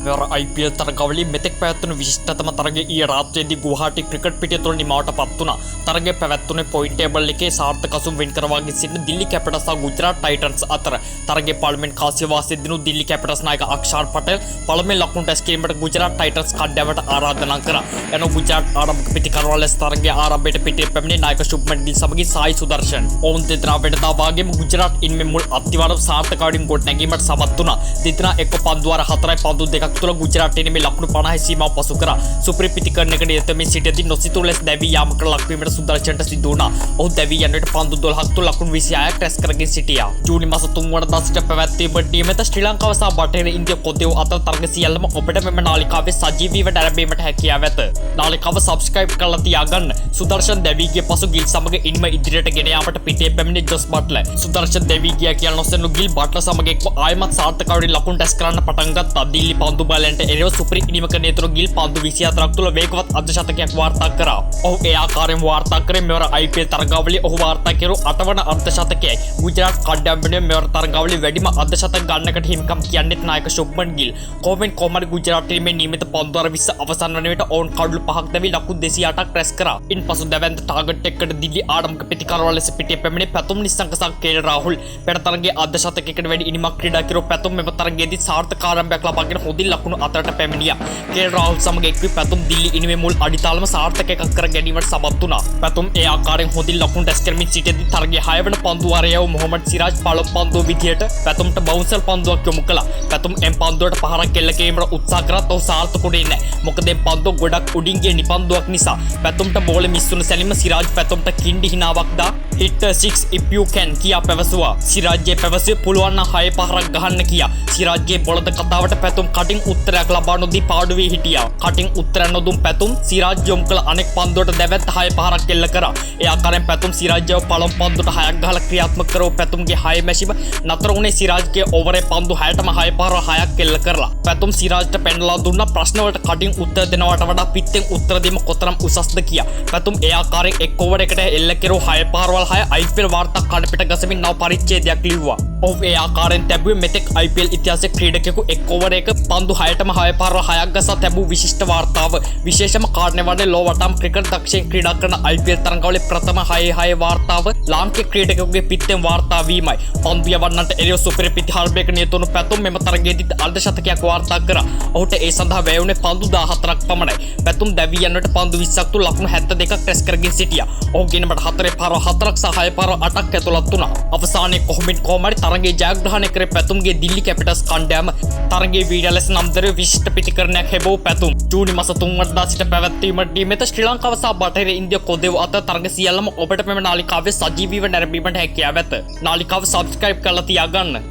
මෙවර IPL තරගාවලියේ මෙතෙක් පැවැත්වුණු විශිෂ්ටතම තරගය ඊයේ රාත්‍රියේදී ගුවාහටි ක්‍රිකට් පිටිය තුළ නිමාවට පත් වුණා. තරගය පැවැත්වුණේ පොයින්ට් ටේබල් එකේ සාර්ථක අසුම් වෙන් කරවාගෙන සිටින දිල්ලි කැපිටල්ස් සහ ගුජරාට් ටයිටන්ස් අතර. තරගයේ පළමුවෙන් කාසිය වාසයේ දිනු දිල්ලි කැපිටල්ස් නායක අක්ෂාර් පටේල් පළමුවෙන් ලකුණු ටෙස්ට් කිරීමට ගුජරාට් ටයිටන්ස් කණ්ඩායමට ආරාධනා කරා. එන ගුජරාට් ආරම්භක පිටිකරවල ලෙස තරගයේ ආරම්භයට පිටේ පැමිණි නායක ශුභ්මන් ගිල් සමගින් සායි සුදර්ශන්. ඔවුන් දෙදෙනා වෙනදා වාගේම ගුජරාට් ඉන්මෙන් මුල් අත්තිවාරම් සාර්ථකවලින් ගොඩ නැගීමට සමත් වුණා. දෙදෙනා එක්ක පන්දු වාර 4යි පන්දු 2ක් තුළ ගුජරාට් මේ ලකුණු 50 සීමාව පසු කරා. සුප්‍රීපිතිකරණයකට යෙදෙමින් සිටියදී නොසිතූ ලෙස දැවී යාමකට ලක්වීමට සුදර්ශන්ට සිදු වුණා. ඔහු දැවී යන්නට පන්දු 12ක් තුළ ලකුණු 26ක් ටෙස්ට් කරගෙන සිටියා. ජූනි මාස 3 වනදා සිට පැවැත්වීමට නියමිත ශ්‍රී ලංකාව සහ බටහිර ඉන්දියා කොදෙව් අතර තරග සියල්ලම ඔබට මෙම නාලිකාවේ සජීවීව නැරඹීමට හැකියාව ඇත. නාලිකාව සබ්ස්ක්‍රයිබ් කරලා තියාගන්න. සුදර්ශන් දැවී ගිය පසු ගිල් සමග ඉන්ම ඉදිරියට ගෙන යාමට පිටේ පැමිණි ජොස් බට්ලර්. සුදර්ශන් දැවී ගියා කියලා නොසෙනු ගිල් බට්ලර් සමග එක්ව ආයමත් සාර්ථකවලින් ලකුණු ටෙස්ට් කරන්න පටන් ගත්තා. දිල්ලි පන්දු බලයන්ට එරෙහිව සුපිරි ඉනිමක නේතුරු ගිල් පන්දු 24ක් තුළ වේගවත් අර්ධශතකයක් වාර්තා කරා. ඔහු ඒ ආකාරයෙන් වාර්තා කරේ මෙවර IPL තරගාවලියේ ඔහු වාර්තා කෙරු 8 වන අර්ධශතකයයි. ගුජරාට් කණ්ඩායම වෙනුවෙන් මෙවර තරගාවලියේ වැඩිම අර්ධශතක ගන්නකට හිමිකම් කියන්නේත් නායක ශුභ්මන් ගිල්. කොහොමද ගුජරාට් ටීමේ නියමිත පන්දු අර 20 අවසන් වන විට ඔවුන් කඩලු 5ක් දැවි ලකුණු 208ක් රැස් කරා. ඉන්පසු දැවැන්ත ටාගට් එකකට දිල්ලි ආරම්භක පිටිකරවල ලෙස පිටියේ පැමිණි පැතුම් නිස්සංක සහ කේල් රාහුල් පෙර තරගයේ අර්ධශතකයකට වැඩි ඉනිමක් ක්‍රීඩා කෙරු පැතුම් මෙම තරගයේදී සාර්ථක ආරම්භයක් ලබාගෙන හොඳින් ලකුණු 4ට පැමිණියා. කේල් රාහුල් සමග එක්වී පැතුම් දිල්ලි ඉනිමේ මුල් අඩිතාලම සාර්ථක එකක් කර ගැනීමට සමත් වුණා. පැතුම් ඒ ආකාරයෙන් හොඳින් ලකුණු ටෙස්ට් කරමින් සිටියදී තරගයේ 6 වන පන්දු වාරයව මොහොමඩ් සිරාජ් පළමු පන්දුව විදියට පැතුම්ට බවුන්සර් පන්දුවක් යොමු කළා. පැතුම් එම් පන්දුවට පහරක් එල්ල කිරීමට උත්සාහ කරත් ඔහු සාර්ථකුනේ නැහැ. මොකද එම් පන්දුව ගොඩක් උඩින් ගිය නිපන්දුවක් නිසා. පැතුම්ට බෝල මිස් වුණ සැනින්ම සිරාජ් පැතුම්ට කිණ්ඩි හිනාවක් දා hit 6 if you can කියා පැවසුවා. සිරාජ්ගේ පැවසුවේ පුළුවන් නම් 6 පහරක් ගහන්න කියා. සිරාජ්ගේ බොළඳ කතාවට පැතුම් කටින් උත්තරයක් ලබා නොදී පාඩු වී හිටියා. කටින් උත්තර නොදුන් පැතුම් සිරාජ් යොමු කළ අනෙක් පන්දුවට දැවැත් 6 පහරක් එල්ල කරා. ඒ ආකාරයෙන් පැතුම් සිරාජ්ව පළමු පන්දුවට 6ක් ගහලා ක්‍රියාත්මක කරව පැතුම්ගේ 6 මැෂිම නතර වුණේ සිරාජ්ගේ ඕවරේ පන්දු 6ටම 6 පහර 6ක් එල්ල කරලා. පැතුම් සිරාජ්ට පෙන්නලා දුන්නා ප්‍රශ්න වලට කටින් උත්තර දෙනවට වඩා පිටෙන් උත්තර දීම කොතරම් උසස්ද කියා. පැතුම් ඒ ආකාරයෙන් එක් ඕවර එකට එල්ල කෙරුව 6 පහරවල් 6 IPL වාර්තා කඩපිට ගසමින් නව පරිච්ඡේදයක් ලිව්වා. ඔහු ඒ ආකාරයෙන් තැබුවේ මෙතෙක් IPL ඉතිහාසයේ ක්‍රීඩකයෙකු එක් ඕවර එක පන්දු 6ටම 6 පහරවල් 6ක් ගසා තැබූ විශිෂ්ට වාර්තාව. විශේෂම කාරණේ වන්නේ ලෝ වටාම් ක්‍රිකට් දක්ෂයෙන් ක්‍රීඩා කරන IPL තරගාවලියේ ප්‍රථම 6 වාර්තාව ලාංකික ක්‍රීඩකයෙකුගේ පිටෙන් වාර්තා වීමයි. පන්දු යවන්නන්ට එරෙහිව සුපිරි පිටිහල්බයක නියතුණු පැතුම් මෙම තරගයේදී අර්ධශතකයක් වාර්තා කරා. ඔහුට ඒ සඳහා වැය වුණේ පන්දු 14ක් පමණයි. පැතුම් දැවී යන්නට පන්දු 20ක් තුළ ලකුණු 72ක් ටෙස්ට් කරගෙන සිටියා. ඔහු ගෙනමට 4 පහර 4ක් සහ 6 පහර 8ක් ඇතුළත් වුණා. අවසානයේ කොහොමද තරගයේ ජයග්‍රහණය කරේ පැතුම්ගේ දිල්ලි කැපිටල්ස් කණ්ඩායම. තරගයේ වීඩියෝ ලෙස නම් දරේ විශිෂ්ට පිටිකරණයක් හැබෝ පැතුම්. ජූනි මාස 3 වනදා සිට පැවැත්වීමට නියමිත ශ්‍රී ලංකාව සහ බටහිර ඉන්දියා කොදෙව් අතර තරග සියල්ලම ඔබට මෙම නාලිකාවේ සජීවීව නැරඹීමට හැකියාව ඇත. නාලිකාව සබ්ස්ක්‍රයිබ් කරලා තියාගන්න.